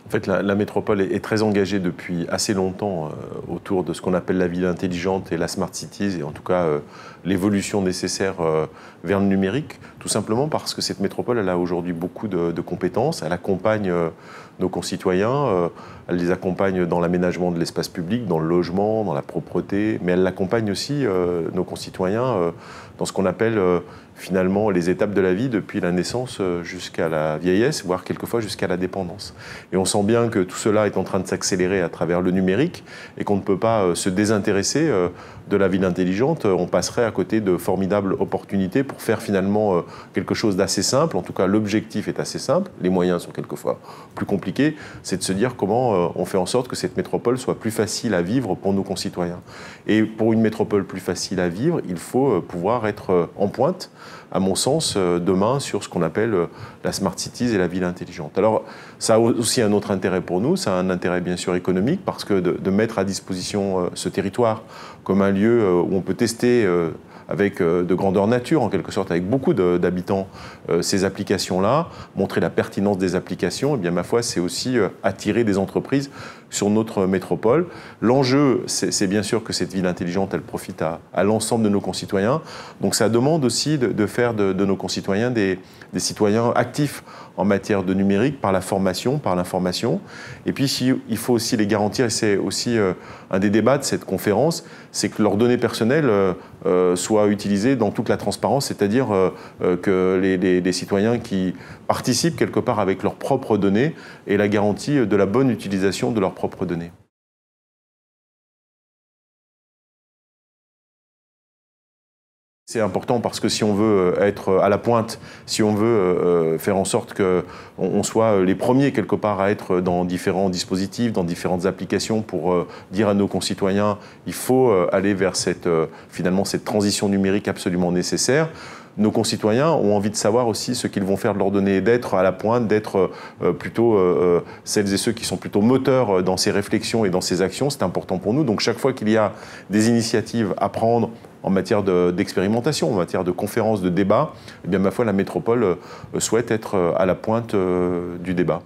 En fait, la métropole est très engagée depuis assez longtemps autour de ce qu'on appelle la ville intelligente et la smart cities, et en tout cas l'évolution nécessaire vers le numérique, tout simplement parce que cette métropole, elle a aujourd'hui beaucoup de compétences, elle accompagne nos concitoyens, elle les accompagne dans l'aménagement de l'espace public, dans le logement, dans la propreté, mais elle accompagne aussi nos concitoyens dans ce qu'on appelle finalement les étapes de la vie depuis la naissance jusqu'à la vieillesse, voire quelquefois jusqu'à la dépendance. Et on sent bien que tout cela est en train de s'accélérer à travers le numérique et qu'on ne peut pas se désintéresser de la ville intelligente. On passerait à côté de formidables opportunités pour faire finalement quelque chose d'assez simple. En tout cas, l'objectif est assez simple. Les moyens sont quelquefois plus compliqués. C'est de se dire comment on fait en sorte que cette métropole soit plus facile à vivre pour nos concitoyens. Et pour une métropole plus facile à vivre, il faut pouvoir être en pointe, à mon sens, demain sur ce qu'on appelle la smart cities et la ville intelligente. Alors, ça a aussi un autre intérêt pour nous, ça a un intérêt bien sûr économique, parce que de mettre à disposition ce territoire comme un lieu où on peut tester avec de grandeur nature, en quelque sorte, avec beaucoup d'habitants, ces applications-là, montrer la pertinence des applications, et bien ma foi, c'est aussi attirer des entreprises sur notre métropole. L'enjeu, c'est bien sûr que cette ville intelligente, elle profite à l'ensemble de nos concitoyens. Donc ça demande aussi de faire de nos concitoyens des citoyens actifs en matière de numérique par la formation, par l'information. Et puis il faut aussi les garantir, et c'est aussi un des débats de cette conférence, c'est que leurs données personnelles soient utilisées dans toute la transparence, c'est-à-dire que les citoyens qui participent quelque part avec leurs propres données aient la garantie de la bonne utilisation de leurs propres données. C'est important parce que si on veut être à la pointe, si on veut faire en sorte qu'on soit les premiers quelque part à être dans différents dispositifs, dans différentes applications pour dire à nos concitoyens il faut aller vers finalement cette transition numérique absolument nécessaire. Nos concitoyens ont envie de savoir aussi ce qu'ils vont faire de leurs données, d'être à la pointe, d'être plutôt celles et ceux qui sont plutôt moteurs dans ces réflexions et dans ces actions. C'est important pour nous. Donc chaque fois qu'il y a des initiatives à prendre en matière d'expérimentation, en matière de conférences, de débats, eh bien ma foi, la métropole souhaite être à la pointe du débat.